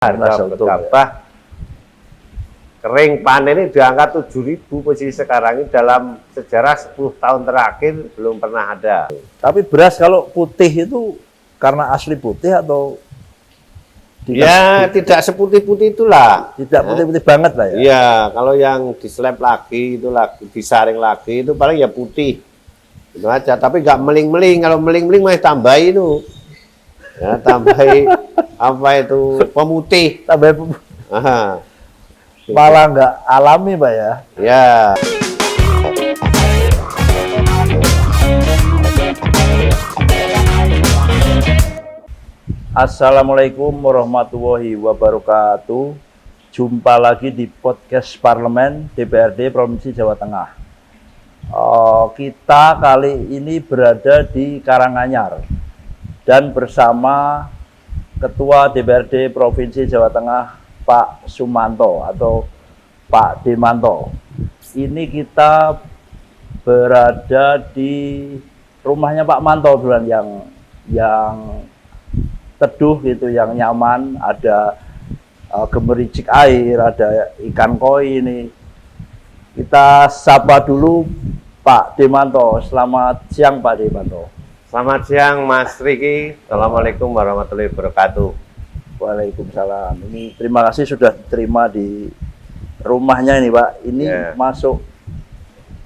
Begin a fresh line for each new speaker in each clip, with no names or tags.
Harga gabah kering panen ini di angka 7.000 posisi sekarang ini dalam sejarah 10 tahun terakhir belum pernah ada.
Tapi beras kalau putih itu karena asli putih atau
ya tidak seputih-putih itulah.
Tidak putih-putih banget lah ya.
Iya, kalau yang dislap lagi itu lagi disaring lagi itu paling ya putih. Itu aja, tapi nggak meling-meling. Kalau meling-meling masih tambahin itu. Ya, tambahin apa itu pemutih.
Tambah
Aha.
malah nggak alami, Pak ya.
Ya.
Assalamualaikum warahmatullahi wabarakatuh. Jumpa lagi di podcast Parlemen DPRD Provinsi Jawa Tengah. Kita kali ini berada di Karanganyar dan bersama Ketua DPRD Provinsi Jawa Tengah Pak Sumanto atau Pak Demanto. Ini kita berada di rumahnya Pak Manto yang teduh gitu, yang nyaman, ada gemericik air, ada ikan koi ini. Kita sapa dulu Pak Demanto. Selamat siang Pak Demanto.
Selamat siang Mas Riki. Assalamualaikum warahmatullahi wabarakatuh.
Waalaikumsalam. Ini terima kasih sudah diterima di rumahnya ini Pak. Ini masuk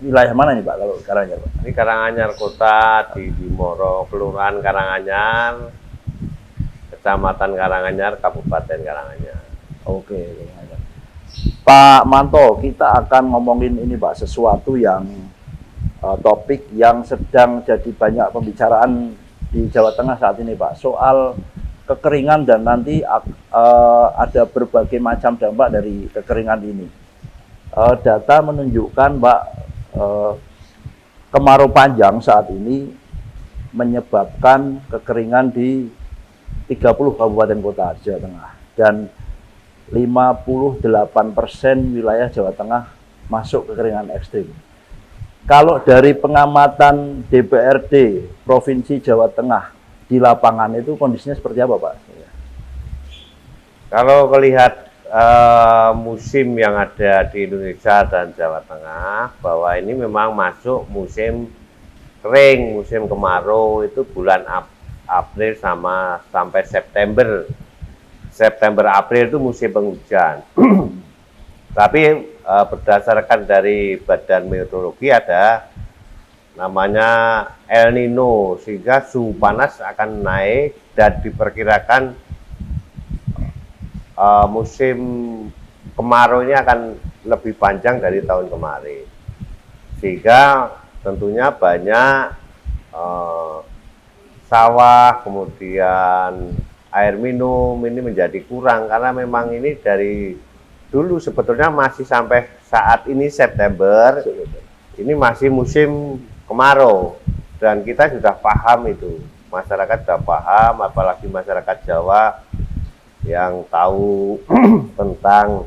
wilayah mana nih Pak kalau Karanganyar Pak?
Ini Karanganyar Kota di Dimoro, Kelurahan Karanganyar, Kecamatan Karanganyar, Kabupaten Karanganyar.
Oke, Pak Manto, kita akan ngomongin ini Pak, sesuatu yang topik yang sedang jadi banyak pembicaraan di Jawa Tengah saat ini Pak, soal kekeringan dan nanti ada berbagai macam dampak dari kekeringan ini. Data menunjukkan Pak, kemarau panjang saat ini menyebabkan kekeringan di 30 kabupaten kota Jawa Tengah dan 58% wilayah Jawa Tengah masuk kekeringan ekstrim. Kalau dari pengamatan DPRD Provinsi Jawa Tengah di lapangan itu kondisinya seperti apa Pak?
Kalau melihat musim yang ada di Indonesia dan Jawa Tengah, bahwa ini memang masuk musim kering, musim kemarau itu bulan April sampai September. September-April itu musim penghujan. Tapi berdasarkan dari Badan Meteorologi ada namanya El Nino, sehingga suhu panas akan naik dan diperkirakan musim kemarau ini akan lebih panjang dari tahun kemarin. Sehingga tentunya banyak sawah, kemudian air minum ini menjadi kurang karena memang ini dari dulu sebetulnya masih sampai saat ini September ini masih musim kemarau dan kita sudah paham itu, masyarakat sudah paham, apalagi masyarakat Jawa yang tahu tentang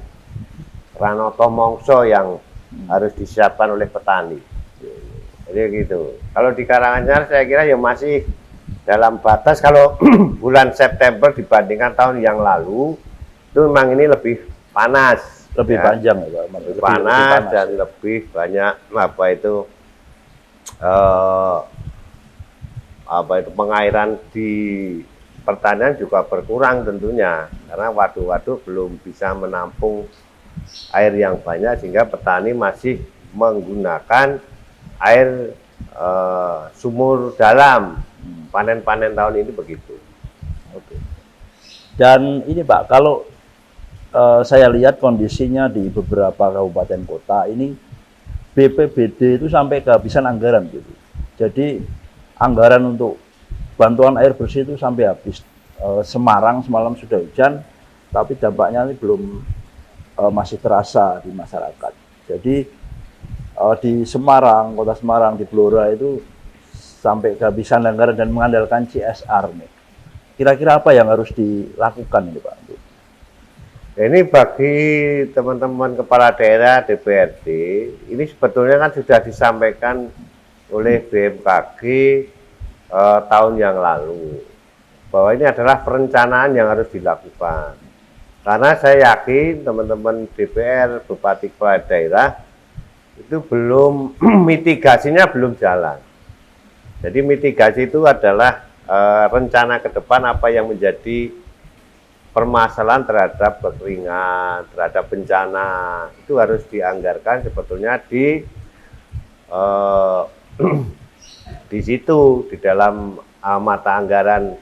Ranoto Mongso yang harus disiapkan oleh petani. Jadi gitu. Kalau di Karanganyar saya kira ya masih dalam batas. Kalau bulan September dibandingkan tahun yang lalu itu memang ini lebih panas,
lebih panjang ya Pak.
Lebih panas dan lebih banyak pengairan di pertanian juga berkurang tentunya karena waduk-waduk belum bisa menampung air yang banyak sehingga petani masih menggunakan air sumur dalam. Panen-panen tahun ini begitu.
Oke. Dan ini Pak, kalau saya lihat kondisinya di beberapa kabupaten kota ini BPBD itu sampai kehabisan anggaran gitu. Jadi anggaran untuk bantuan air bersih itu sampai habis. Semarang semalam sudah hujan, tapi dampaknya ini belum masih terasa di masyarakat. Jadi di Semarang, kota Semarang, di Blora itu sampai kehabisan anggaran dan mengandalkan CSR nih. Kira-kira apa yang harus dilakukan ini Pak?
Ini bagi teman-teman kepala daerah DPRD, ini sebetulnya kan sudah disampaikan oleh BMKG tahun yang lalu bahwa ini adalah perencanaan yang harus dilakukan. Karena saya yakin teman-teman DPR, Bupati Kepala Daerah itu belum mitigasinya belum jalan. Jadi mitigasi itu adalah rencana ke depan apa yang menjadi permasalahan terhadap kekeringan, terhadap bencana itu harus dianggarkan sebetulnya di situ di dalam mata anggaran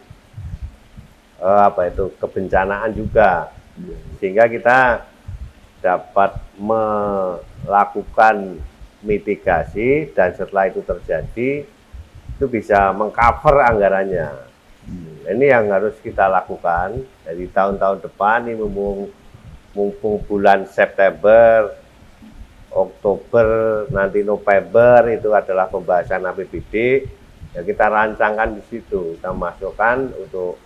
kebencanaan juga, sehingga kita dapat melakukan mitigasi dan setelah itu terjadi itu bisa mengcover anggarannya. Ini yang harus kita lakukan dari tahun-tahun depan ini, mumpung bulan September, Oktober, nanti November itu adalah pembahasan APBD. Ya kita rancangkan di situ, kita masukkan untuk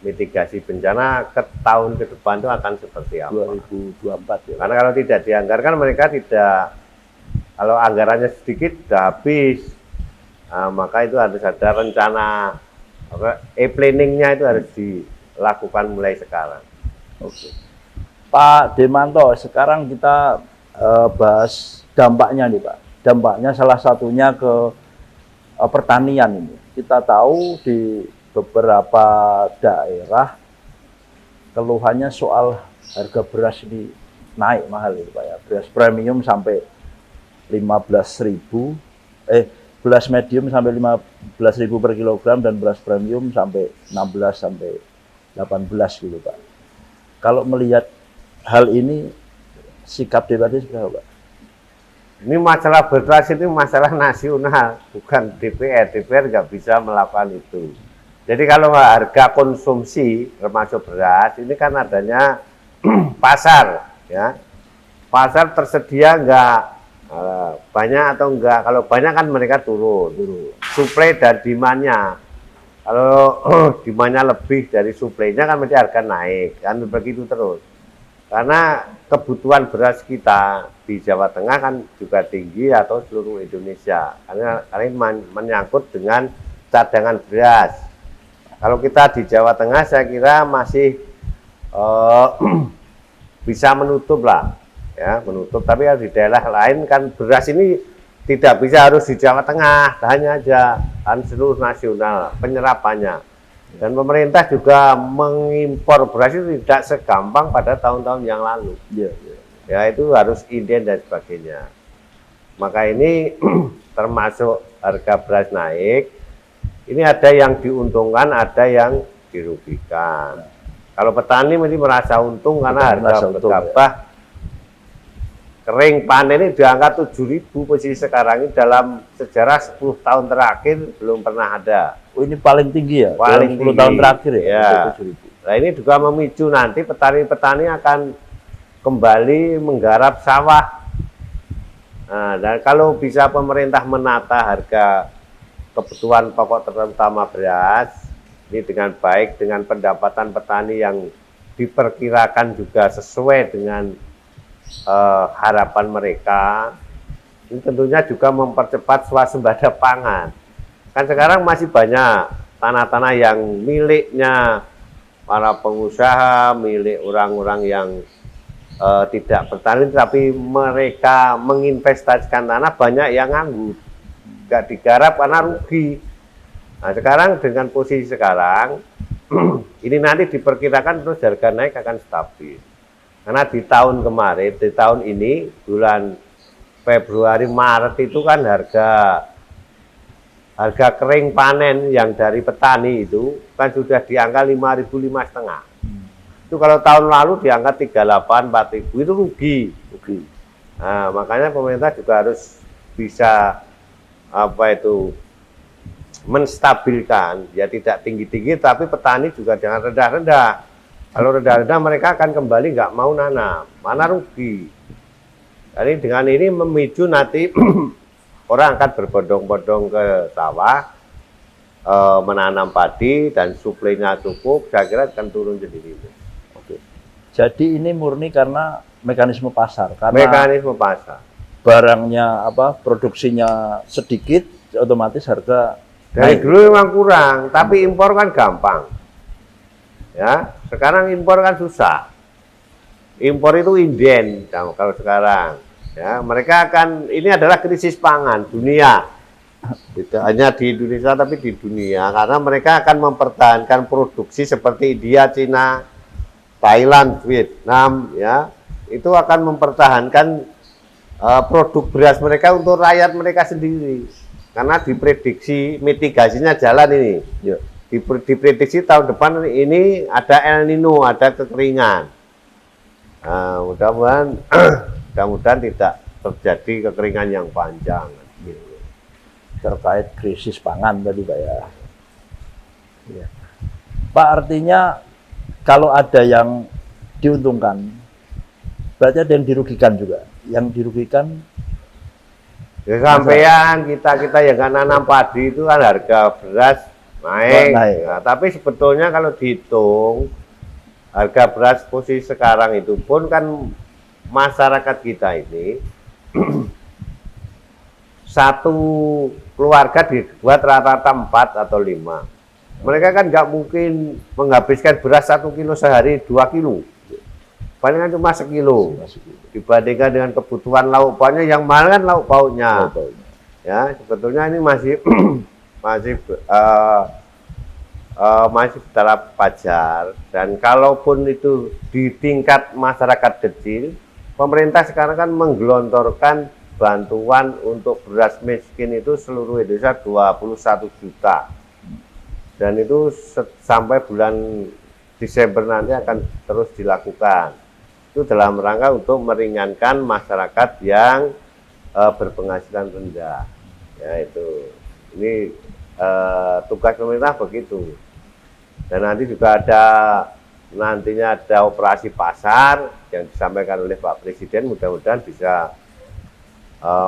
mitigasi bencana ke tahun ke depan itu akan seperti apa.
2024 ya.
Karena kalau tidak dianggarkan mereka tidak, kalau anggarannya sedikit sudah habis. Nah, maka itu harus ada rencana, planningnya itu harus dilakukan mulai sekarang.
Oke. Pak Demanto, sekarang kita bahas dampaknya nih Pak. Dampaknya salah satunya ke pertanian ini. Kita tahu di beberapa daerah keluhannya soal harga beras ini naik mahal itu Pak ya. Beras premium sampai 15.000, beras medium sampai 15.000 per kilogram dan beras premium sampai 16 sampai 18 gitu Pak. Kalau melihat hal ini, sikap DPRD seperti apa Pak?
Ini masalah beras itu masalah nasional, bukan DPR. DPR nggak bisa melakukan itu. Jadi kalau harga konsumsi termasuk beras ini kan adanya pasar, ya. Pasar tersedia nggak banyak atau enggak. Kalau banyak kan mereka turun. Suplai dan demand-nya. Kalau demand-nya lebih dari suplainya kan mesti harga naik, kan begitu terus. Karena kebutuhan beras kita di Jawa Tengah kan juga tinggi atau seluruh Indonesia. Karena ini menyangkut dengan cadangan beras. Kalau kita di Jawa Tengah saya kira masih bisa menutup lah, ya menutup. Tapi di daerah lain kan beras ini tidak bisa harus di Jawa Tengah, hanya aja kan seluruh nasional penyerapannya. Dan pemerintah juga mengimpor beras itu tidak segampang pada tahun-tahun yang lalu. Ya itu harus inden dan sebagainya. Maka ini termasuk harga beras naik. Ini ada yang diuntungkan, ada yang dirugikan. Kalau petani mesti merasa untung karena harga gabah kering panen ini di angka 7.000 posisi sekarang ini dalam sejarah 10 tahun terakhir belum pernah ada.
Oh, ini paling tinggi ya?
Paling
dalam 10 tahun terakhir ya?
Ya. Nah ini juga memicu nanti petani-petani akan kembali menggarap sawah. Nah, dan kalau bisa pemerintah menata harga kebutuhan pokok terutama beras ini dengan baik, dengan pendapatan petani yang diperkirakan juga sesuai dengan harapan mereka, ini tentunya juga mempercepat swasembada pangan. Kan sekarang masih banyak tanah-tanah yang miliknya para pengusaha, milik orang-orang yang tidak bertani, tapi mereka menginvestasikan tanah, banyak yang nganggur, nggak digarap karena rugi. Nah sekarang dengan posisi sekarang, ini nanti diperkirakan terus harga naik akan stabil. Karena di tahun kemarin, di tahun ini, bulan Februari, Maret itu kan harga kering panen yang dari petani itu kan sudah di angka 5.500. Itu kalau tahun lalu di angka 38, 4.000 itu rugi. Nah, makanya pemerintah juga harus bisa menstabilkan, ya tidak tinggi-tinggi tapi petani juga jangan rendah-rendah. Kalau rendah-rendah mereka akan kembali nggak mau nanam, mana rugi. Jadi dengan ini memicu nanti orang akan berbondong-bondong ke sawah, menanam padi dan suplainya cukup, saya kira akan turun sendiri.
Oke. Jadi ini murni karena mekanisme pasar. Karena
mekanisme pasar.
Barangnya produksinya sedikit, otomatis harga
dari
naik.
dulu memang kurang, tapi impor kan gampang. Ya, sekarang impor kan susah. impor itu inden kalau sekarang. Ya, mereka akan, ini adalah krisis pangan dunia. Tidak hanya di Indonesia tapi di dunia, karena mereka akan mempertahankan produksi seperti India, Cina, Thailand, Vietnam, ya. Itu akan mempertahankan produk beras mereka untuk rakyat mereka sendiri. Karena diprediksi mitigasinya jalan ini.
Ya.
Diprediksi tahun depan ini ada El Nino, ada kekeringan. Nah, mudah-mudahan tidak terjadi kekeringan yang panjang. Gitu.
Terkait krisis pangan tadi Pak ya. Ya. Pak, artinya kalau ada yang diuntungkan, berarti ada yang dirugikan juga. Yang dirugikan
ya, sampean kita yang kan nanam padi itu kan harga beras naik. Nah, tapi sebetulnya kalau dihitung harga beras posisi sekarang itu pun kan masyarakat kita ini satu keluarga dibuat rata-rata 4 atau 5. Mereka kan nggak mungkin menghabiskan beras 1 kilo sehari, 2 kilo. Palingan cuma sekilo. Dibandingkan dengan kebutuhan lauk pauknya, yang mahal kan lauk pauknya. Ya, sebetulnya ini masih masih dalam wajar. Dan kalaupun itu di tingkat masyarakat kecil, pemerintah sekarang kan menggelontorkan bantuan untuk beras miskin itu seluruh Indonesia 21 juta. Dan itu sampai bulan Desember nanti akan terus dilakukan. Itu dalam rangka untuk meringankan masyarakat yang berpenghasilan rendah. Ya, itu. Ini tugas pemerintah begitu. Dan nanti juga nantinya ada operasi pasar yang disampaikan oleh Pak Presiden, mudah-mudahan bisa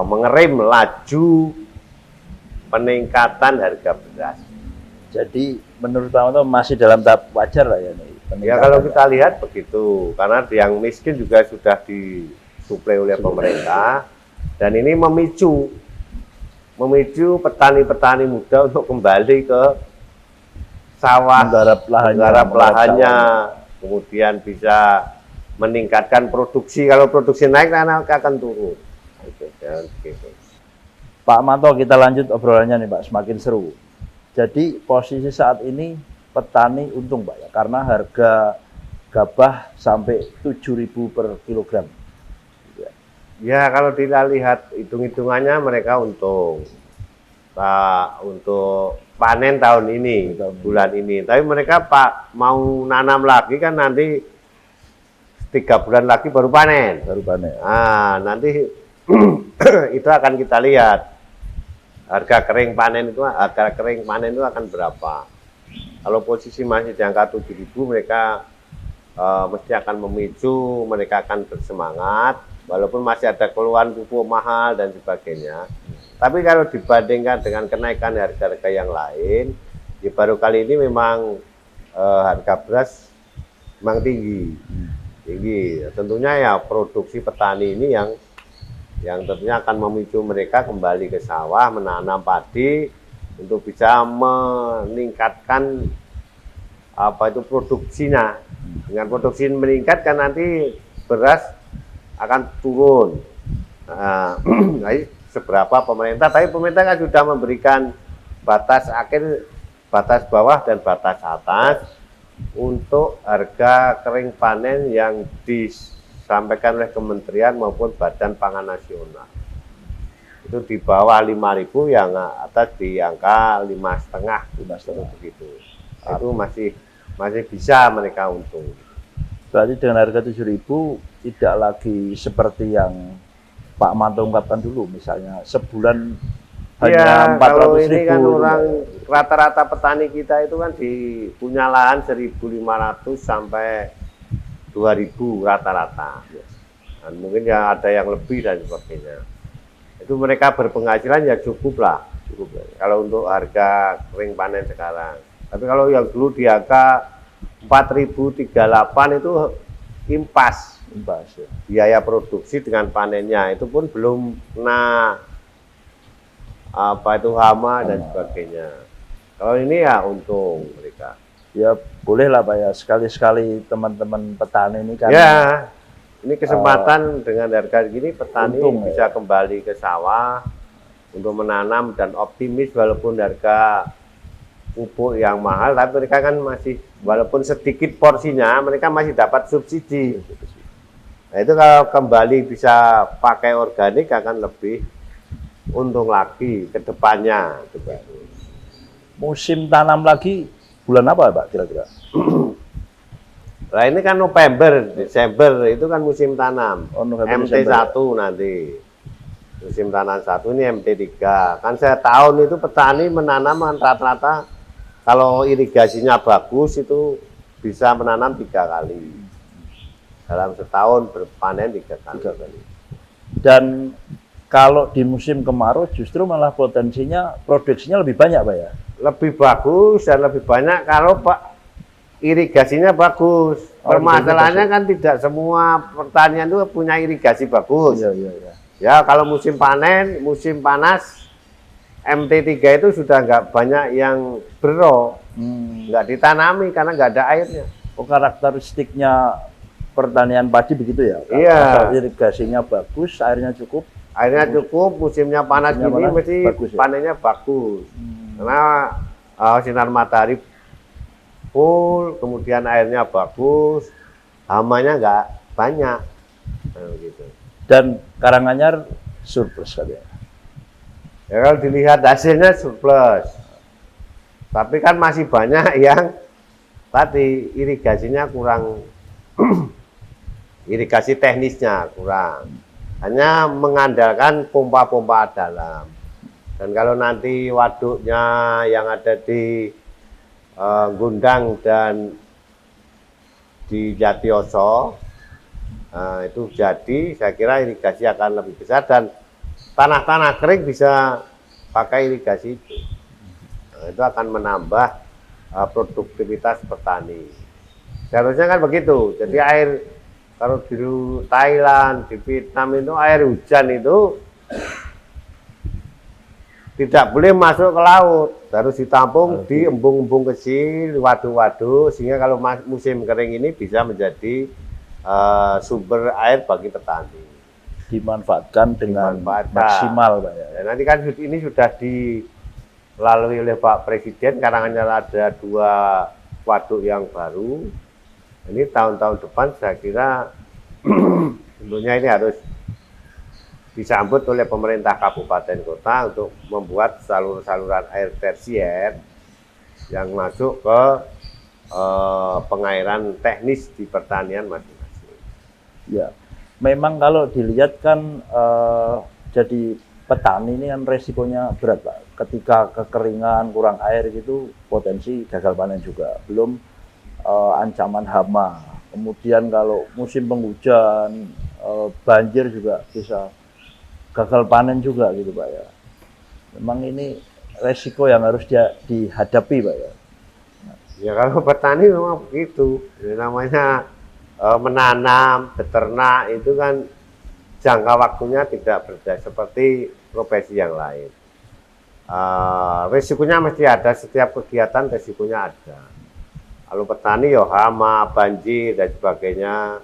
mengerem laju peningkatan harga beras.
Jadi menurut Pak Manto masih dalam tahap wajar lah ya nih.
Ya kalau kita lihat begitu, karena yang miskin juga sudah disuplai oleh pemerintah, dan ini memicu petani-petani muda untuk kembali ke sawah, menggarap lahannya, kemudian bisa meningkatkan produksi. Kalau produksi naik, akan turun. Gitu.
Pak Manto, kita lanjut obrolannya nih Pak, semakin seru. Jadi posisi saat ini petani untung Pak ya, karena harga gabah sampai 7.000 per kilogram.
Ya kalau lihat hitung-hitungannya mereka untung. Untuk panen tahun ini, bulan ini. Tapi mereka mau nanam lagi kan nanti 3 bulan lagi baru panen. Nah, nanti itu akan kita lihat. Harga kering panen itu akan berapa. Kalau posisi masih di angka 7.000, mereka mesti akan memicu, mereka akan bersemangat, walaupun masih ada keluhan pupuk mahal dan sebagainya. Tapi kalau dibandingkan dengan kenaikan harga-harga yang lain, ya baru kali ini memang harga beras memang tinggi. Tentunya ya produksi petani ini yang tentunya akan memicu mereka kembali ke sawah, menanam padi untuk bisa meningkatkan produksinya. Dengan produksi meningkat kan nanti beras akan turun. Nah, seberapa pemerintah, tapi pemerintah kan sudah memberikan batas akhir, batas bawah dan batas atas untuk harga kering panen yang disampaikan oleh kementerian maupun Badan Pangan Nasional. Itu di bawah 5.000, yang atas di angka 5,5 begitu. Itu masih bisa mereka untung.
Berarti dengan harga 7.000 tidak lagi seperti yang Pak Manto ungkapkan dulu, misalnya sebulan hanya 400.000.
Kalau ini kan orang rata-rata petani kita itu kan punya lahan 1.500 sampai 2.000 rata-rata. Dan mungkin ya ada yang lebih dan sebagainya. Itu mereka berpenghasilan ya cukup lah. Kalau untuk harga kering panen sekarang. Tapi kalau yang dulu di angka 4.038 itu impas ya. Biaya produksi dengan panennya itu pun belum kena hama dan sebagainya. Kalau ini ya untung mereka.
Ya boleh lah Pak ya, sekali-sekali teman-teman petani ini kan
ya Ini kesempatan dengan harga gini petani
untung,
bisa kembali ke sawah untuk menanam dan optimis walaupun harga pupuk yang mahal, tapi mereka kan masih walaupun sedikit porsinya mereka masih dapat subsidi. Nah, itu kalau kembali bisa pakai organik akan lebih untung lagi ke depannya.
Musim tanam lagi bulan apa Pak kira-kira?
Nah ini kan November, Desember itu kan musim tanam.
Oh, November,
MT1 nanti. Musim tanam 1 ini MT3. Kan saya tahun itu petani menanam rata-rata kalau irigasinya bagus itu bisa menanam 3 kali. Dalam setahun berpanen 3 kali.
Dan kalau di musim kemarau justru malah potensinya produksinya lebih banyak Pak ya?
Lebih bagus dan lebih banyak kalau Pak irigasinya bagus. Permasalahannya kan tidak semua pertanian itu punya irigasi bagus.
Iya.
Ya kalau musim panen, musim panas, MT3 itu sudah nggak banyak yang bero, nggak ditanami karena nggak ada airnya.
Oh, karakteristiknya pertanian padi begitu ya?
Iya.
Asal irigasinya bagus, airnya cukup.
Airnya cukup, musimnya panas gini mesti
bagus, ya?
panennya bagus. Karena sinar matahari full, kemudian airnya bagus, hamanya nggak banyak, gitu.
Dan Karanganyar surplus katanya.
Ya kalau dilihat hasilnya surplus, tapi kan masih banyak yang tadi irigasinya kurang, irigasi teknisnya kurang, hanya mengandalkan pompa-pompa dalam. Dan kalau nanti waduknya yang ada di Gundang dan di Jatioso itu jadi, saya kira irigasi akan lebih besar dan tanah-tanah kering bisa pakai irigasi itu. Nah, itu akan menambah produktivitas petani. Seharusnya kan begitu. Jadi air kalau di Thailand, di Vietnam itu air hujan itu tidak boleh masuk ke laut, harus ditampung di embung-embung kecil, waduk-waduk, sehingga kalau musim kering ini bisa menjadi sumber air bagi petani.
Dimanfaatkan dengan maksimal Pak ya.
Nanti kan ini sudah dilalui oleh Pak Presiden, Karanganyar ada 2 waduk yang baru. Ini tahun-tahun depan saya kira tentunya ini harus disambut oleh pemerintah kabupaten kota untuk membuat saluran air tersier yang masuk ke pengairan teknis di pertanian masing-masing.
Ya, memang kalau dilihat kan jadi petani ini kan resikonya berat Pak. Ketika kekeringan, kurang air gitu, potensi gagal panen juga. Belum ancaman hama. Kemudian kalau musim penghujan, banjir juga bisa gagal panen juga gitu Pak ya. Memang ini resiko yang harus dihadapi Pak ya.
Ya kalau petani memang begitu. Ini namanya menanam, beternak itu kan jangka waktunya tidak berbeda seperti profesi yang lain. Risikonya mesti ada, setiap kegiatan risikonya ada. Kalau petani ya hama, banjir dan sebagainya.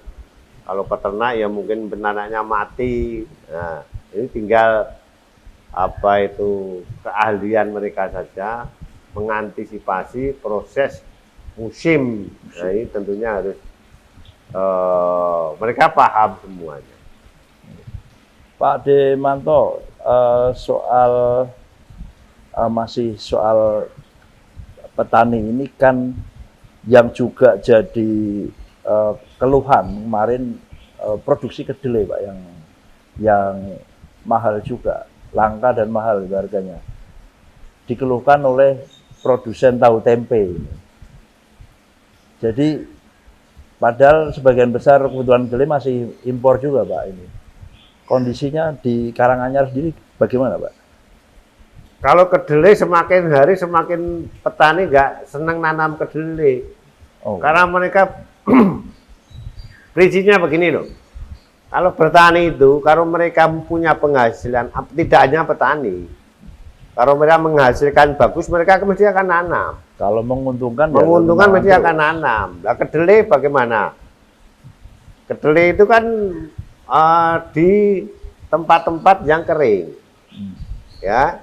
Kalau peternak ya mungkin benanaknya mati. Nah, ini tinggal apa itu keahlian mereka saja mengantisipasi proses musim. Nah, ini tentunya harus mereka paham semuanya.
Pak Demanto, soal masih soal petani ini kan yang juga jadi keluhan kemarin produksi kedelai Pak yang mahal juga, langka dan mahal harganya. Dikeluhkan oleh produsen tahu tempe ini. Jadi padahal sebagian besar kebutuhan kedelai masih impor juga Pak ini. Kondisinya di Karanganyar sendiri bagaimana Pak?
Kalau kedelai semakin hari semakin petani nggak senang nanam kedelai. Karena mereka prinsipnya begini loh. Kalau bertani itu, kalau mereka punya penghasilan, tidak hanya petani. Kalau mereka menghasilkan bagus, mereka mesti akan nanam.
Kalau menguntungkan,
mesti akan nanam. Nah, kedelai bagaimana? kedelai itu kan di tempat-tempat yang kering, ya,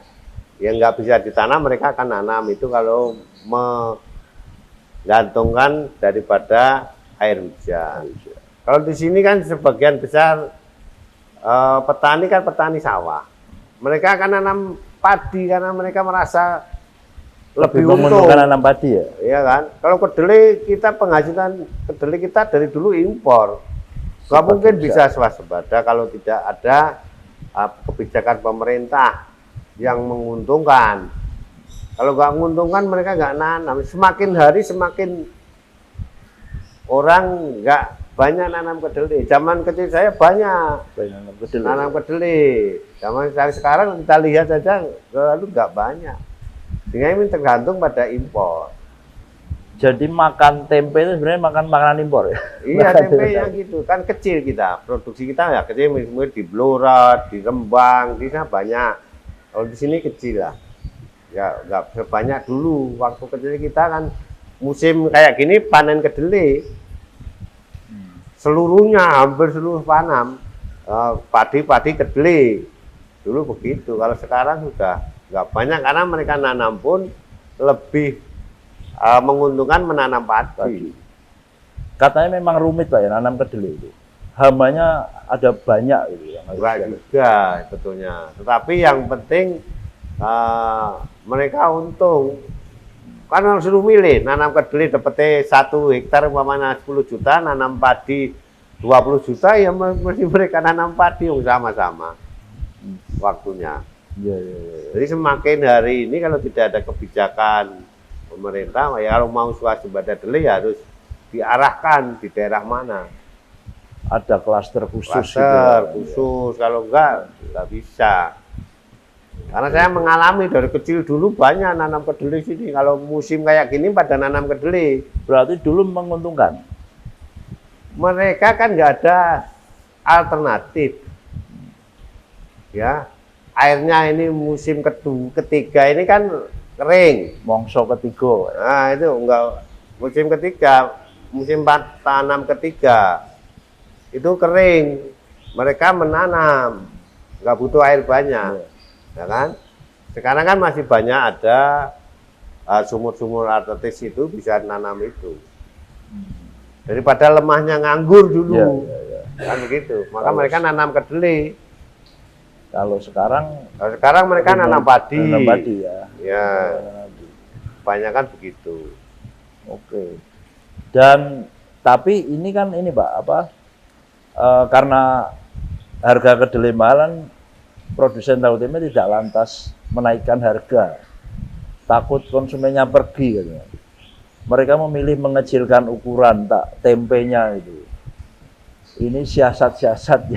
yang nggak bisa ditanam mereka akan nanam itu kalau menggantungkan daripada air hujan. Kalau di sini kan sebagian besar petani kan petani sawah, mereka akan nanam padi karena mereka merasa lebih untung.
Nanam padi ya?
Iya kan. Kalau kedelai kita penghasilan kedelai kita dari dulu impor. Nggak mungkin bisa swasembada kalau tidak ada kebijakan pemerintah yang menguntungkan. Kalau nggak menguntungkan mereka nggak nanam. Semakin hari semakin orang nggak banyak nanam kedelai. Zaman kecil saya banyak nanam kedelai. Zaman sekarang kita lihat saja lalu nggak banyak. Sehingga ini tergantung pada impor.
Jadi makan tempe itu sebenarnya makan makanan impor ya?
Iya, tempe yang gitu. Kan kecil kita. Produksi kita ya kecil, misalnya di Blora, di Rembang, di sana banyak. Kalau di sini kecil lah. Ya nggak sebanyak dulu. Waktu kecil kita kan musim kayak gini panen kedelai. Seluruhnya, hampir seluruh panam. Padi-padi kedelai. Dulu begitu. Kalau sekarang sudah nggak banyak karena mereka nanam pun lebih menguntungkan menanam padi.
Katanya memang rumit Pak ya nanam kedelai itu. Hamanya ada banyak gitu yang
Enggak juga sebetulnya. Tetapi yang penting mereka untung. Karena suruh milih nanam kedelai dapetnya 1 hektar umpamanya 10 juta, nanam padi 20 juta ya mesti mereka nanam padi sama-sama waktunya.
Ya.
Jadi semakin hari ini kalau tidak ada kebijakan pemerintah, ya kalau mau swasembada kedelai harus diarahkan di daerah mana.
Ada klaster khusus.
Klaster khusus, kalau enggak bisa. Karena saya mengalami dari kecil dulu banyak nanam kedelai sini. Kalau musim kayak gini pada nanam kedelai.
Berarti dulu menguntungkan.
Mereka kan nggak ada alternatif. Ya, airnya ini musim ketiga ini kan kering.
Mongso ketiga.
Nah itu enggak, musim ketiga, musim tanam ketiga itu kering, mereka menanam nggak butuh air banyak, ya kan. Sekarang kan masih banyak ada sumur-sumur artetis itu bisa nanam itu daripada lemahnya nganggur dulu, kan begitu. Maka mereka nanam kedelai.
Kalau
sekarang mereka nanam padi.
Nanam padi ya.
Ya, kebanyakan begitu.
Oke. Dan tapi ini kan ini Pak karena harga kedelai mahalan, produsen tahu tempe tidak lantas menaikkan harga. Takut konsumennya pergi gitu. Mereka memilih mengecilkan ukuran tempenya itu. Ini siasat-siasat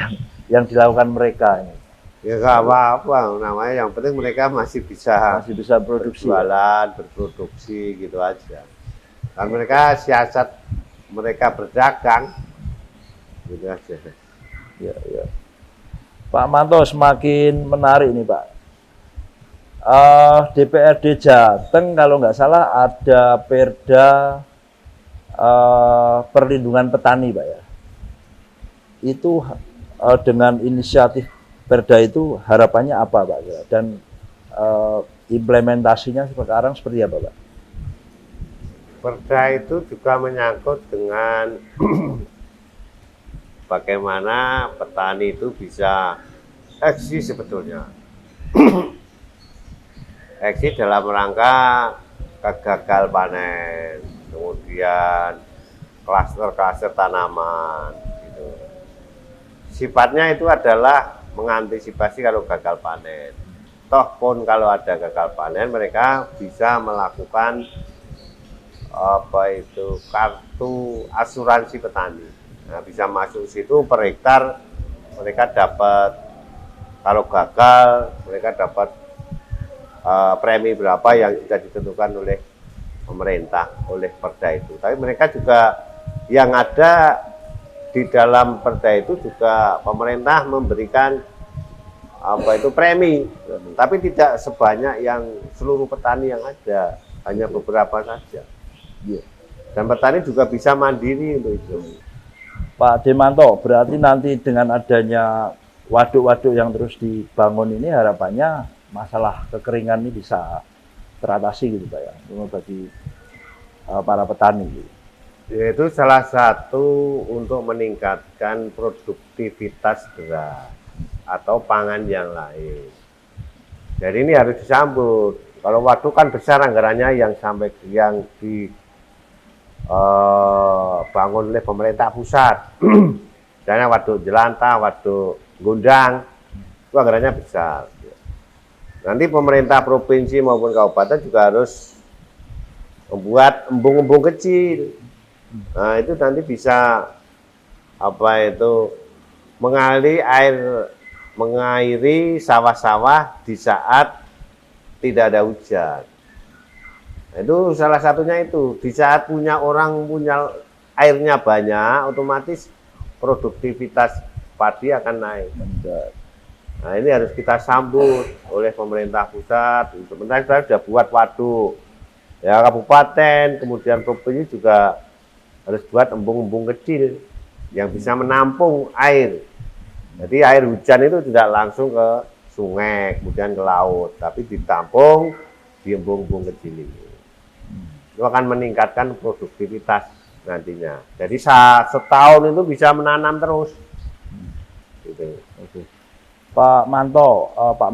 yang dilakukan mereka ini.
Ya nggak apa-apa, namanya yang penting mereka masih bisa
produksi,
berjualan, berproduksi gitu aja. Dan mereka siasat mereka berdagang gitu aja.
Ya. Pak Manto, semakin menarik nih Pak. DPRD Jateng kalau nggak salah ada Perda perlindungan petani Pak ya. Itu dengan inisiatif Perda itu harapannya apa Pak? Dan implementasinya sekarang seperti apa Pak?
Perda itu juga menyangkut dengan bagaimana petani itu bisa eksis sebetulnya. Eksis dalam rangka gagal panen, kemudian klaster-klaster tanaman. Gitu. Sifatnya itu adalah mengantisipasi kalau gagal panen. Toh pun kalau ada gagal panen, mereka bisa melakukan kartu asuransi petani. Nah, bisa masuk situ per hektar mereka dapat, kalau gagal mereka dapat premi berapa yang sudah ditentukan oleh pemerintah, oleh Perda itu. Tapi mereka juga yang ada di dalam Perda itu juga pemerintah memberikan premi, tapi tidak sebanyak yang seluruh petani yang ada, hanya beberapa saja. Dan petani juga bisa mandiri untuk itu.
Pak Demanto, berarti nanti dengan adanya waduk-waduk yang terus dibangun ini harapannya masalah kekeringan ini bisa teratasi gitu Pak ya, terutama bagi para petani. Gitu.
Yaitu salah satu untuk meningkatkan produktivitas beras atau pangan yang lain. Jadi ini harus disambut. Kalau waduk kan besar anggarannya yang sampai yang dibangun oleh pemerintah pusat. Misalnya waduk Jelantah, waduk Gondang, itu anggarannya besar. Nanti pemerintah provinsi maupun kabupaten juga harus membuat embung-embung kecil. Nah, itu nanti bisa mengairi sawah-sawah di saat tidak ada hujan. Nah, itu salah satunya itu. Di saat punya airnya banyak, otomatis produktivitas padi akan naik. Nah, ini harus kita sambut oleh pemerintah pusat. Pemerintah pusat sudah buat waduk. Ya, kabupaten, kemudian provinsi juga harus buat embung-embung kecil yang bisa menampung air. Jadi air hujan itu tidak langsung ke sungai, kemudian ke laut, tapi ditampung di embung-embung kecil ini. Itu akan meningkatkan produktivitas nantinya. Jadi setahun itu bisa menanam terus. Gitu.
Oke. Pak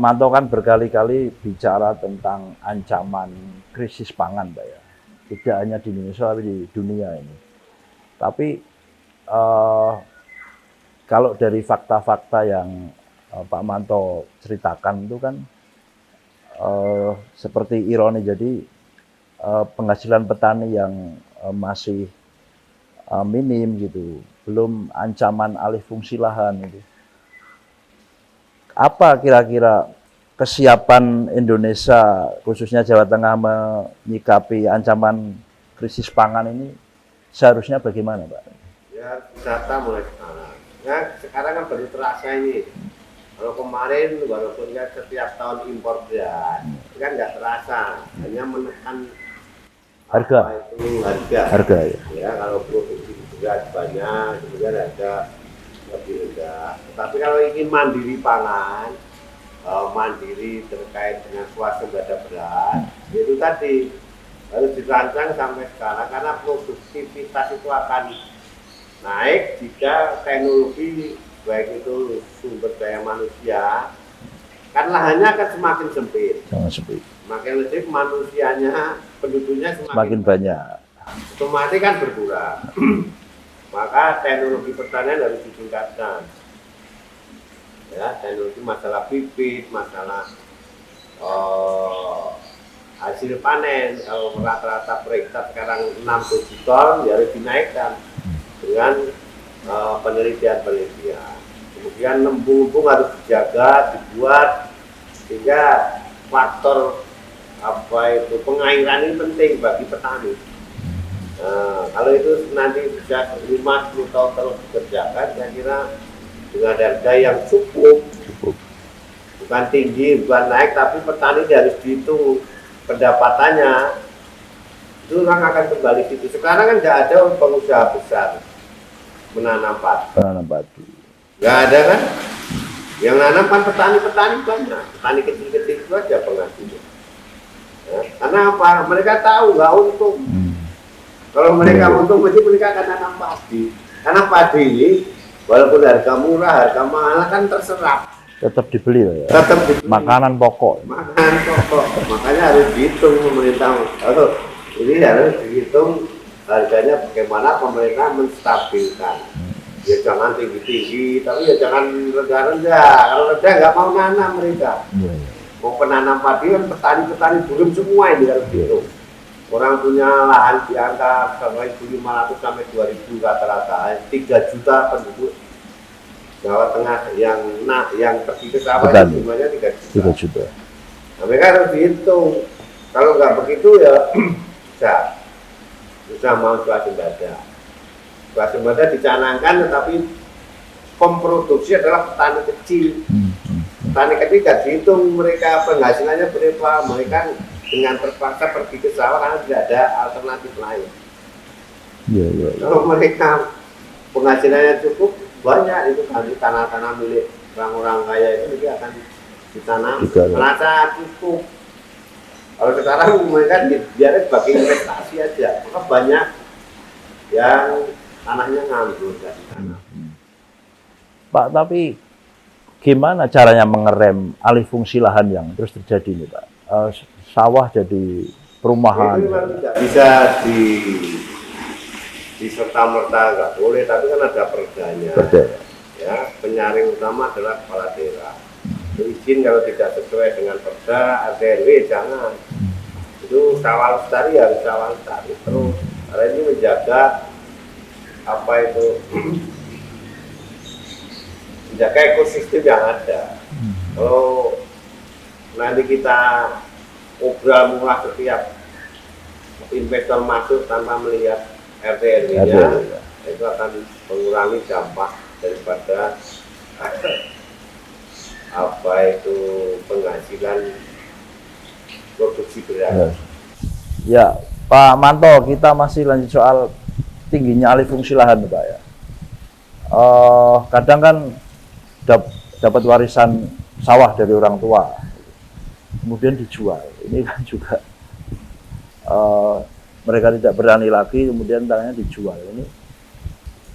Manto kan berkali-kali bicara tentang ancaman krisis pangan, Pak ya. Tidak hanya di Indonesia tapi di dunia ini. Tapi kalau dari fakta-fakta yang Pak Manto ceritakan itu kan seperti ironi, jadi penghasilan petani yang masih minim gitu, belum ancaman alih fungsi lahan itu. Apa kira-kira kesiapan Indonesia, khususnya Jawa Tengah, menyikapi ancaman krisis pangan ini seharusnya bagaimana, Pak?
Ya, wisata mulai sekarang. Ya, sekarang kan baru terasa ini. Kalau kemarin, walaupun kan setiap tahun impor beras, kan nggak terasa, hanya menekan
harga.
Harga ya. Ya, kalau produksi beras banyak, kemudian harga lebih rendah. Tapi kalau ingin mandiri pangan, mandiri terkait dengan swasembada beras, itu tadi harus dirancang sampai sekarang karena produktivitas itu akan naik jika teknologi baik itu sumber daya manusia, kan lahannya akan semakin sempit. Semakin sempit manusianya, penduduknya
semakin banyak.
Otomatis kan berkurang. Maka teknologi pertanian harus ditingkatkan. Ya, teknologi masalah bibit, masalah hasil panen. Kalau rata-rata per hektar sekarang 6-7 ton, ya harus dinaikkan dengan penelitian. Kemudian embung-embung harus dijaga, dibuat sehingga faktor pengairan ini penting bagi petani. Kalau itu nanti bisa 5-10 tahun terus dikerjakan, saya kira dengan harga yang cukup, bukan tinggi, bukan naik, tapi petani harus dihitung pendapatannya, itu orang akan kembali situ. Sekarang kan tidak ada pengusaha besar menanam padi. Nggak ada kan? Yang nanam kan petani-petani banyak, petani kecil-kecil itu aja penghasilnya. Ya, karena apa? Mereka tahu nggak untung. Kalau mereka untung, mereka akan tanam padi. Karena padi ini, walaupun harga murah, harga mahal kan terserap.
Tetap dibeli ya.
Tetap dibeli.
Makanan pokok.
Makanan pokok. Makanya harus dihitung pemerintah. Ini harus dihitung harganya bagaimana pemerintah menstabilkan. Ya jangan tinggi-tinggi, tapi ya jangan rendah-rendah. Kalau rendah nggak mau nanam mereka. Mau penanam padi kan petani-petani belum semua ini harus dihitung. Orang punya lahan di angka 1.500 sampai 2.000 rata-rata, 3 juta penduduk Jawa Tengah yang pergi ke sawah itu jumlahnya 3 juta. Nah, mereka harus dihitung. Kalau nggak begitu ya bisa mau swasembada. Swasembada dicanangkan, tetapi pemproduksi adalah petani kecil. Petani kecil nggak dihitung mereka penghasilannya berapa, mereka dengan terpaksa pergi ke sawah karena tidak ada alternatif lain. Kalau mereka penghasilannya cukup banyak, itu nanti tanah-tanah milik orang-orang kaya itu nanti akan ditanam, merasa cukup. Kalau sekarang mereka biarkan sebagai investasi aja, maka banyak yang tanahnya nganggur dari tanah.
Pak, tapi gimana caranya mengerem alih fungsi lahan yang terus terjadi ini, Pak? Sawah jadi perumahan.
Itu memang tidak bisa diserta-merta, nggak boleh, tapi kan ada perdanya. Ya, penyaring utama adalah kepala daerah. Izin kalau tidak sesuai dengan perda, RT/RW jangan. Itu sawah lestari harus sawah lestari terus. Karena ini menjaga apa itu, menjaga ekosistem yang ada. Kalau nanti kita obral murah setiap investor masuk tanpa melihat RT/RW-nya, itu akan mengurangi dampak daripada apa itu penghasilan produksi beras.
Ya, Pak Manto, kita masih lanjut soal tingginya alih fungsi lahan, Pak ya. Kadang kan dapat warisan sawah dari orang tua, kemudian dijual. Ini kan juga mereka tidak berani lagi, kemudian tanahnya dijual. Ini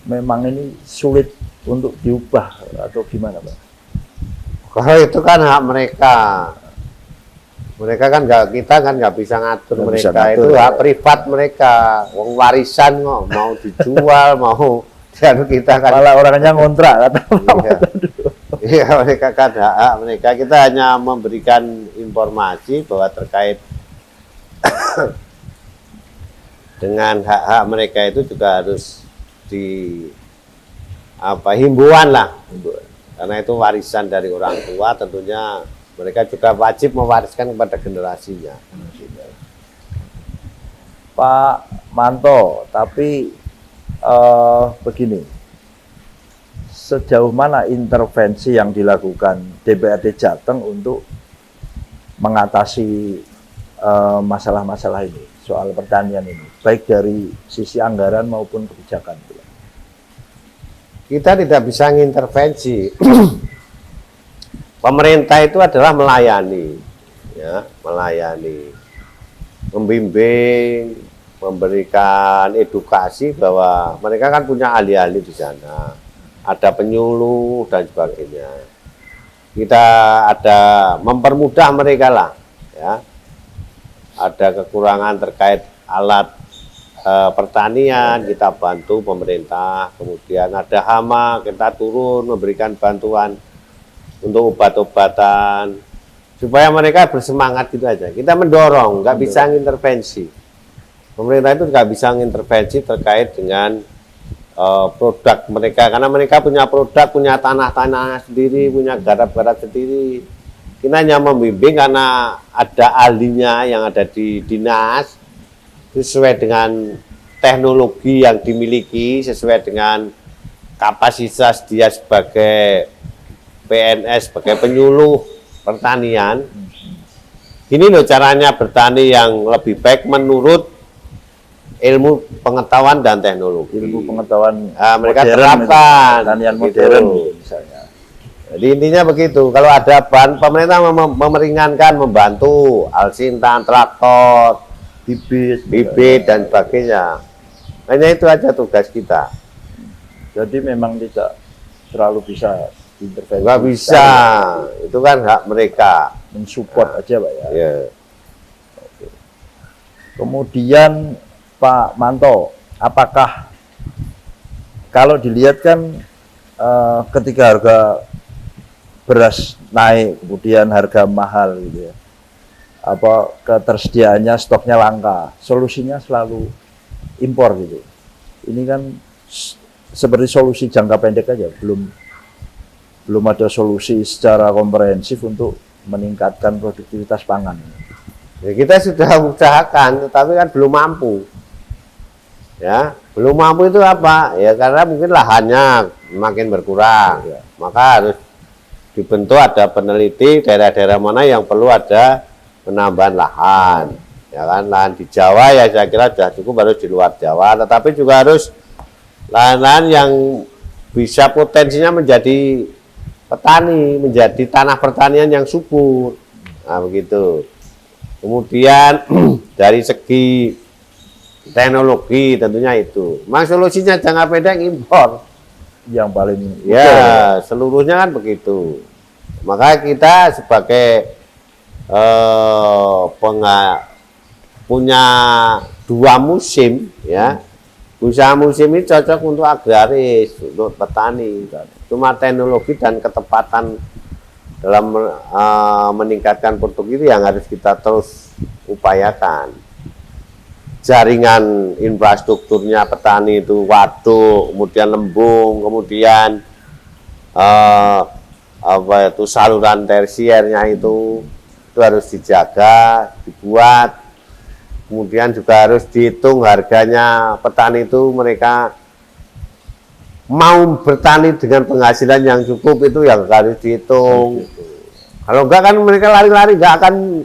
memang ini sulit untuk diubah atau gimana, Pak?
Kalau itu kan hak mereka. Mereka kan kita kan nggak bisa ngatur mereka, bisa ngatur, itu hak privat mereka. Wong warisan kok mau dijual, mau dan kita kan
malah orangnya ngontrak kata.
Iya, mereka kan hak mereka. Kita hanya memberikan informasi bahwa terkait dengan hak-hak mereka itu juga harus himbauan lah. Karena itu warisan dari orang tua, tentunya mereka juga wajib mewariskan kepada generasinya.
Pak Manto, tapi begini, sejauh mana intervensi yang dilakukan DPRD Jateng untuk mengatasi masalah-masalah ini, soal pertanian ini, baik dari sisi anggaran maupun kebijakan?
Kita tidak bisa mengintervensi. Pemerintah itu adalah melayani, ya, melayani, membimbing, memberikan edukasi bahwa mereka kan punya ahli-ahli di sana, ada penyuluh dan sebagainya. Kita ada mempermudah mereka lah, ya. Ada kekurangan terkait alat pertanian, kita bantu pemerintah. Kemudian ada hama, kita turun memberikan bantuan untuk obat-obatan supaya mereka bersemangat gitu aja. Kita mendorong, nggak bisa intervensi. Pemerintah itu nggak bisa intervensi terkait dengan produk mereka, karena mereka punya produk, punya tanah-tanah sendiri, punya garap-garap sendiri. Kita hanya membimbing karena ada ahlinya yang ada di dinas, sesuai dengan teknologi yang dimiliki, sesuai dengan kapasitas dia sebagai PNS, sebagai penyuluh pertanian. Ini loh caranya bertani yang lebih baik menurut ilmu pengetahuan dan teknologi.
Ilmu pengetahuan
mereka terapkan
pertanian
gitu.
Modern misalnya.
Jadi intinya begitu. Kalau ada pemerintah memeringankan, membantu alsintan, traktor, bibit dan sebagainya. Hanya itu aja tugas kita.
Jadi memang tidak terlalu bisa intervensi.
Nggak bisa, itu kan hak mereka.
Mensupport aja, Pak ya.
Ya.
Oke. Kemudian Pak Manto, apakah kalau dilihat kan ketika harga beras naik, kemudian harga mahal gitu ya, apa ketersediaannya, stoknya langka, solusinya selalu impor gitu. Ini kan seperti solusi jangka pendek aja, belum ada solusi secara komprehensif untuk meningkatkan produktivitas pangan.
Ya, kita sudah usahakan, tetapi kan belum mampu. Ya, belum mampu itu apa? Ya karena mungkin lahannya makin berkurang, ya. Maka harus dibentuk ada peneliti daerah-daerah mana yang perlu ada penambahan lahan. Ya kan, lahan di Jawa ya saya kira sudah cukup, harus di luar Jawa, tetapi juga harus lahan-lahan yang bisa potensinya menjadi petani, menjadi tanah pertanian yang subur. Nah, begitu. Kemudian dari segi teknologi tentunya itu. Mas solusinya jangka pendek impor.
Yang paling
Ya, seluruhnya kan begitu. Maka kita sebagai punya 2 musim, ya. Usaha musim ini cocok untuk agraris, untuk petani. Cuma teknologi dan ketepatan dalam meningkatkan produk itu yang harus kita terus upayakan. Jaringan infrastrukturnya petani itu waduk, kemudian lembung, kemudian saluran tersiernya itu harus dijaga, dibuat. Kemudian juga harus dihitung harganya petani itu, mereka mau bertani dengan penghasilan yang cukup itu yang harus dihitung. Kalau enggak kan mereka lari-lari enggak akan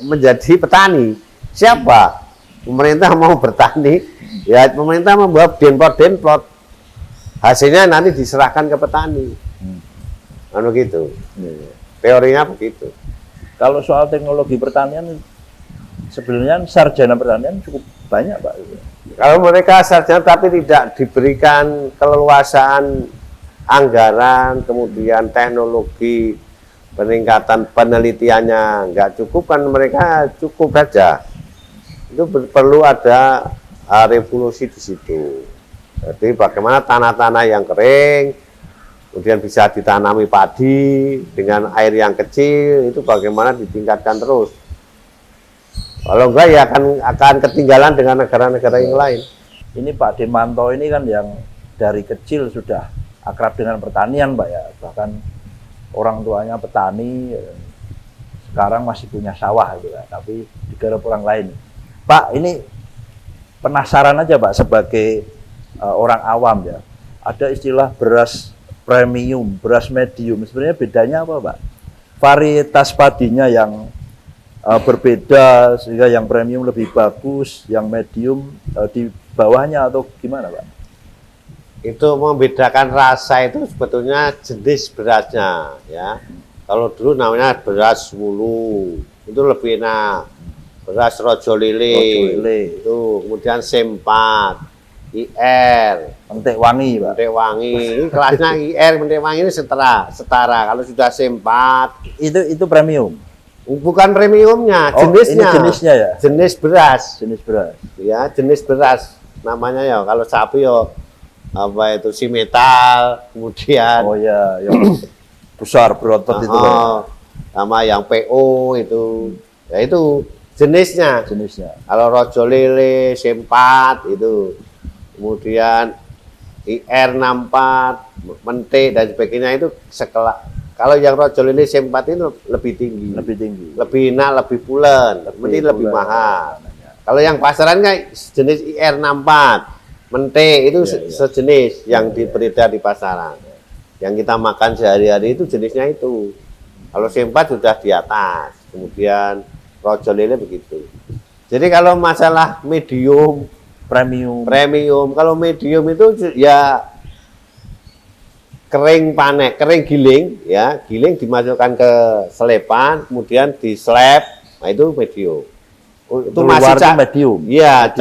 menjadi petani. Siapa? Pemerintah mau bertani, ya pemerintah membuat denplot. Hasilnya nanti diserahkan ke petani. Anu gitu. Teorinya begitu.
Kalau soal teknologi pertanian, sebenarnya sarjana pertanian cukup banyak, Pak.
Kalau mereka sarjana tapi tidak diberikan keleluasaan anggaran, kemudian teknologi, peningkatan penelitiannya nggak cukup, kan mereka cukup saja. Itu perlu ada revolusi di situ. Jadi bagaimana tanah-tanah yang kering, kemudian bisa ditanami padi dengan air yang kecil, itu bagaimana ditingkatkan terus. Kalau enggak ya akan ketinggalan dengan negara-negara yang lain.
Ini Pak Demanto ini kan yang dari kecil sudah akrab dengan pertanian, Pak, ya. Bahkan orang tuanya petani, sekarang masih punya sawah gitu, tapi digarap orang lain. Pak, ini penasaran aja, Pak, sebagai orang awam ya. Ada istilah beras premium, beras medium. Sebenarnya bedanya apa, Pak? Varietas padinya yang berbeda sehingga yang premium lebih bagus, yang medium di bawahnya, atau gimana, Pak?
Itu membedakan rasa itu sebetulnya jenis berasnya, ya. Kalau dulu namanya beras wulu, itu lebih enak. Beras rojo lele, itu kemudian sempat, IR,
Mentek wangi, Pak.
mentek wangi. Ini kelasnya IR, mentek wangi ini setara. Kalau sudah sempat,
Itu premium.
bukan premiumnya,
Oh,
jenisnya.
ini jenisnya ya.
Jenis beras.
Jenis beras.
Ya, jenis beras namanya ya. Kalau sapi ya apa itu si metal, kemudian
Oh ya, yang besar berotot itu, Pak.
sama yang PO itu. Ya itu jenisnya.
Jenisnya.
Kalau rojo lele, sempat itu. Kemudian IR64, mentik dan sebagainya itu sekelas. Kalau yang rojo lele sempat itu lebih tinggi.
Lebih tinggi.
Lebih enak, lebih pulen, lebih mahal. Kalau yang pasaran kan jenis IR64, mentik itu sejenis yang beredar di pasaran. Yang kita makan sehari-hari itu jenisnya itu. Kalau sempat sudah di atas, kemudian rojo lele begitu. Jadi kalau masalah medium, premium, kalau medium itu ya kering panen, kering giling, ya giling dimasukkan ke selepan, kemudian dislab, nah itu medium. Itu masih
medium.
Iya,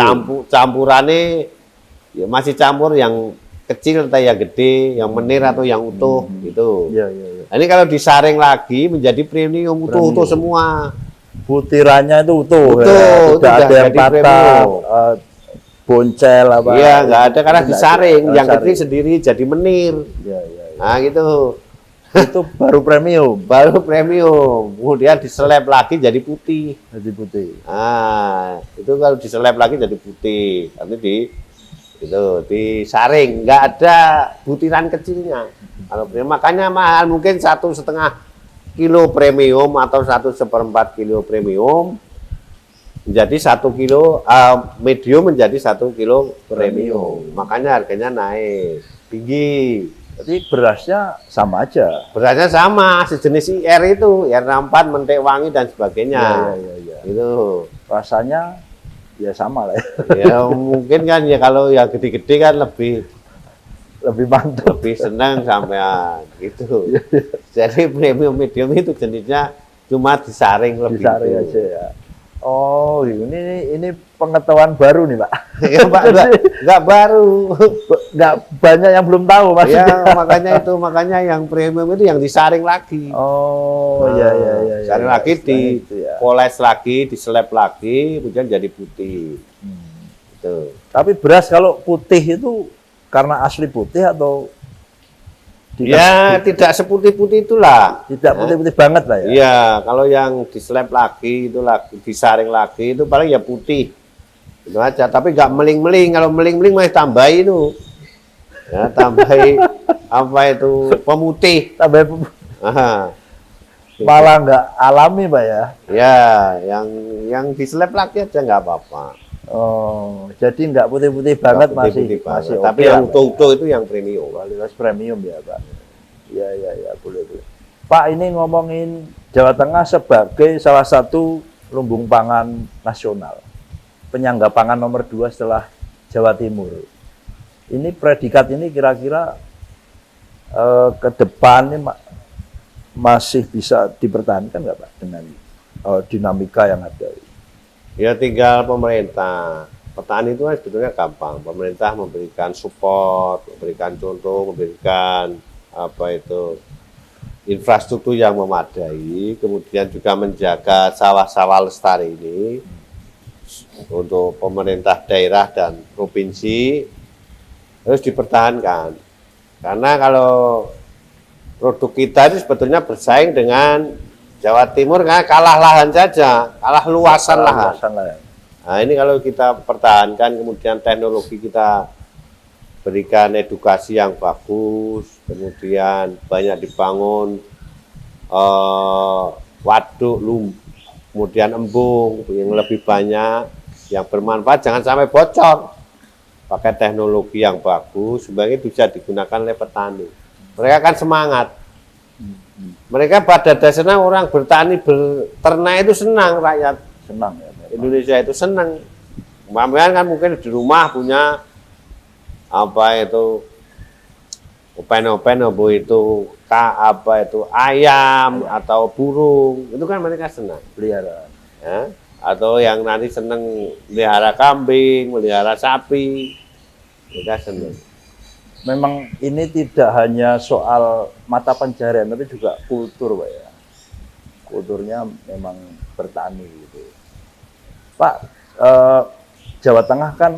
campurannya ya masih campur yang kecil atau yang gede, yang menir atau yang utuh gitu.
Iya.
Nah, ini kalau disaring lagi menjadi premium, utuh semua.
Butirannya itu utuh,
Utuh,
tidak ada yang patah, boncel apa.
Iya, nggak ada karena disaring. Yang
disaring.
kecil sendiri jadi menir.
Iya.
Nah gitu.
Itu baru premium.
Baru premium. Kemudian diseleb lagi jadi putih.
Jadi putih.
Nah, itu kalau diseleb lagi jadi putih. Nanti disaring, nggak ada butiran kecilnya. Kalau makanya mahal, mungkin 1,5 kilo premium atau 1/4 kilo premium menjadi 1 kilo medium menjadi 1 kilo premium. Makanya harganya naik tinggi.
Jadi berasnya sama aja.
Berasnya sama, sejenis IR itu, IR64, mentek wangi dan sebagainya.
Iya.
Itu
Rasanya ya sama lah.
ya mungkin kan ya kalau yang gede-gede kan lebih
lebih mantap.
lebih senang sampean gitu. Jadi premium medium itu jenisnya cuma disaring lebih
Disaring
itu.
aja ya. Oh, ini pengetahuan baru nih, Pak.
Ya, Pak, enggak baru.
Nggak banyak yang belum tahu maksudnya.
Ya, makanya yang premium itu yang disaring lagi.
Oh,
Nah,
iya.
Saring
iya.
lagi,
Itu ya.
dipoles lagi, diseleb lagi, kemudian jadi putih. Gitu.
Tapi beras kalau putih itu karena asli putih atau
Ya, tidak seputih-putih itulah.
tidak putih-putih banget lah ya?
Iya, kalau yang diseleb lagi, itu lagi, disaring lagi, itu paling ya putih. Itu aja, tapi nggak meling-meling. Kalau meling-meling masih tambahin itu. Ya, tambahin apa itu, pemutih.
Tambah
Aha.
malah nggak alami, Pak ya?
Ya, yang diseleb lagi aja nggak apa-apa.
Oh, jadi nggak putih-putih banget,
Nggak putih-putih
masih
banget. Tapi
oke
yang
lah, Pak.
utuh-utuh itu yang premium.
Kualitas premium ya, Pak. Iya, boleh. Pak, ini ngomongin Jawa Tengah sebagai salah satu lumbung pangan nasional, penyangga pangan nomor 2 setelah Jawa Timur. Ini predikat ini kira-kira ke depan ini masih bisa dipertahankan nggak, Pak, dengan dinamika yang ada?
Ya tinggal pemerintah. Petani itu kan sebetulnya gampang. Pemerintah memberikan support, memberikan contoh, memberikan apa itu infrastruktur yang memadai, kemudian juga menjaga sawah-sawah lestari ini untuk pemerintah daerah dan provinsi harus dipertahankan. Karena kalau produk kita itu sebetulnya bersaing dengan Jawa Timur karena kalah lahan saja, kalah luasan lahan. Nah ini kalau kita pertahankan, kemudian teknologi kita berikan edukasi yang bagus, kemudian banyak dibangun waduk, kemudian embung yang lebih banyak, yang bermanfaat, jangan sampai bocor. Pakai teknologi yang bagus, supaya bisa digunakan oleh petani. Mereka kan semangat. Mereka pada dasarnya orang bertani, berternak itu senang, rakyat
Senang ya, memang.
Indonesia itu senang. Kemarin kan mungkin di rumah punya apa itu open itu apa itu ayam atau burung, itu kan mereka senang
Peliharaan.
ya. Atau yang nanti senang melihara kambing, melihara sapi, mereka senang.
Memang ini tidak hanya soal mata pencaharian, tapi juga kultur, Pak ya. Kulturnya memang bertani gitu. Pak, Jawa Tengah kan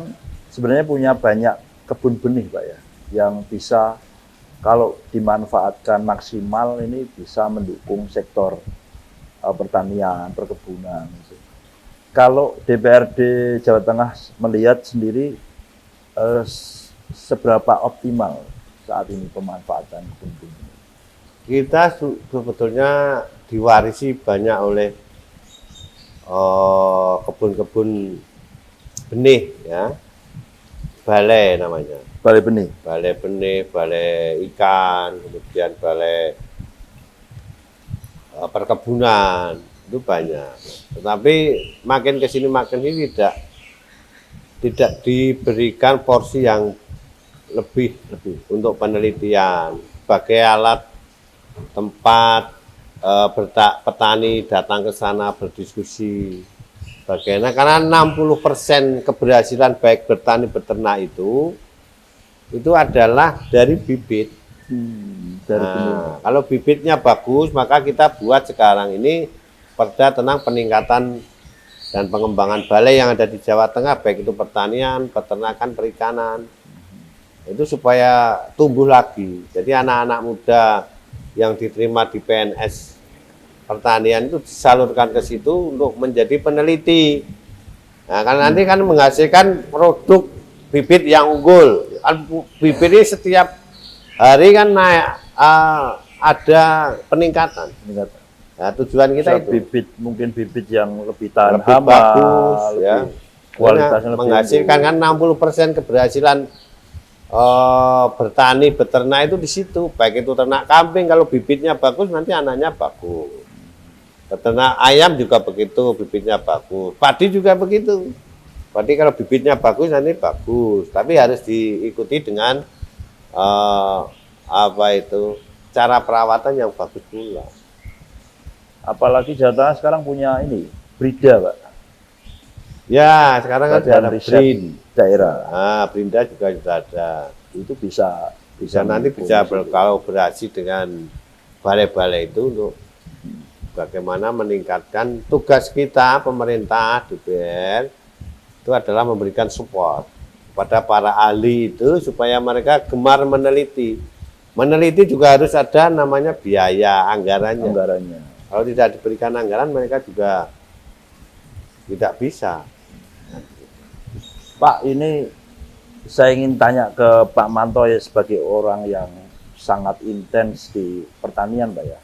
sebenarnya punya banyak kebun benih, Pak ya, yang bisa kalau dimanfaatkan maksimal ini bisa mendukung sektor pertanian, perkebunan. Gitu. Kalau DPRD Jawa Tengah melihat sendiri seberapa optimal saat ini pemanfaatan kebun benih?
Kita sebetulnya diwarisi banyak oleh kebun-kebun benih ya, balai namanya.
Balai benih.
Balai benih, balai ikan, kemudian balai perkebunan, itu banyak. Tetapi makin ke sini tidak diberikan porsi yang lebih untuk penelitian sebagai alat tempat petani datang ke sana berdiskusi bagaimana, karena 60% keberhasilan baik bertani beternak itu adalah dari bibit. Nah, kalau bibitnya bagus, maka kita buat sekarang ini perda tentang peningkatan dan pengembangan balai yang ada di Jawa Tengah, baik itu pertanian, peternakan, perikanan, itu supaya tumbuh lagi. Jadi anak-anak muda yang diterima di PNS pertanian itu disalurkan ke situ untuk menjadi peneliti. Nah, karena nanti kan menghasilkan produk bibit yang unggul. Kan bibit ini setiap hari kan naik, ada peningkatan. Nah, tujuan kita itu
bibit, mungkin bibit yang lebih tahan
lebih
hama,
bagus, ya.
kualitasnya lebih
menghasilkan
unggul.
Kan 60% keberhasilan bertani beternak itu di situ, baik itu ternak kambing, kalau bibitnya bagus nanti anaknya bagus. Peternak ayam juga begitu, bibitnya bagus. Padi juga begitu. Padi kalau bibitnya bagus nanti bagus, tapi harus diikuti dengan apa itu cara perawatan yang bagus pula.
Apalagi Jawa Tengah sekarang punya ini, Brida, Pak.
Ya, sekarang kan
Badan
ada
riset
BRIN.
daerah.
Nah, Brinda juga sudah ada.
Itu bisa
Nanti bisa
mendukung.
berkolaborasi dengan balai-balai itu untuk bagaimana meningkatkan tugas kita pemerintah DPR itu adalah memberikan support kepada para ahli itu supaya mereka gemar meneliti. Meneliti juga harus ada namanya biaya anggarannya.
anggarannya.
Kalau tidak diberikan anggaran mereka juga tidak bisa.
Pak, ini saya ingin tanya ke Pak Manto ya sebagai orang yang sangat intens di pertanian, Pak ya.